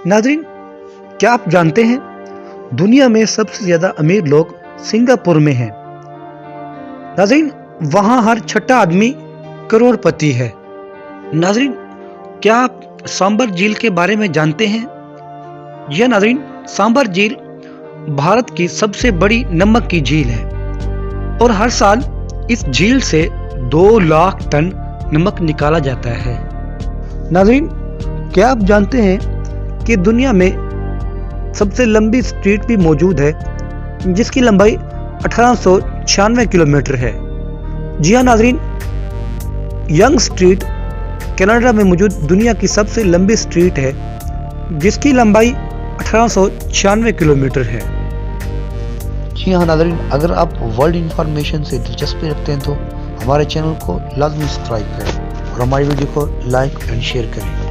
नाज़रीन, क्या आप जानते हैं दुनिया में सबसे ज्यादा अमीर लोग सिंगापुर में हैं। नाज़रीन, वहां हर छठा आदमी करोड़पति है। नाज़रीन, क्या आप सांबर झील के बारे में जानते हैं? यह नाज़रीन, सांबर झील भारत की सबसे बड़ी नमक की झील है और हर साल इस झील से 2 लाख टन नमक निकाला जाता है। नाज़रीन, क्या आप जानते हैं कि दुनिया में सबसे लंबी स्ट्रीट भी मौजूद है जिसकी लंबाई 1896 किलोमीटर है। जी हाँ नाज़रीन, यंग स्ट्रीट कनाडा में मौजूद दुनिया की सबसे लंबी स्ट्रीट है जिसकी लंबाई 1896 किलोमीटर है। जी हाँ नाज़रीन, अगर आप वर्ल्ड इंफॉर्मेशन से दिलचस्पी रखते हैं तो हमारे चैनल को लाजमी सब्सक्राइब करें और हमारी वीडियो को लाइक एंड शेयर करें।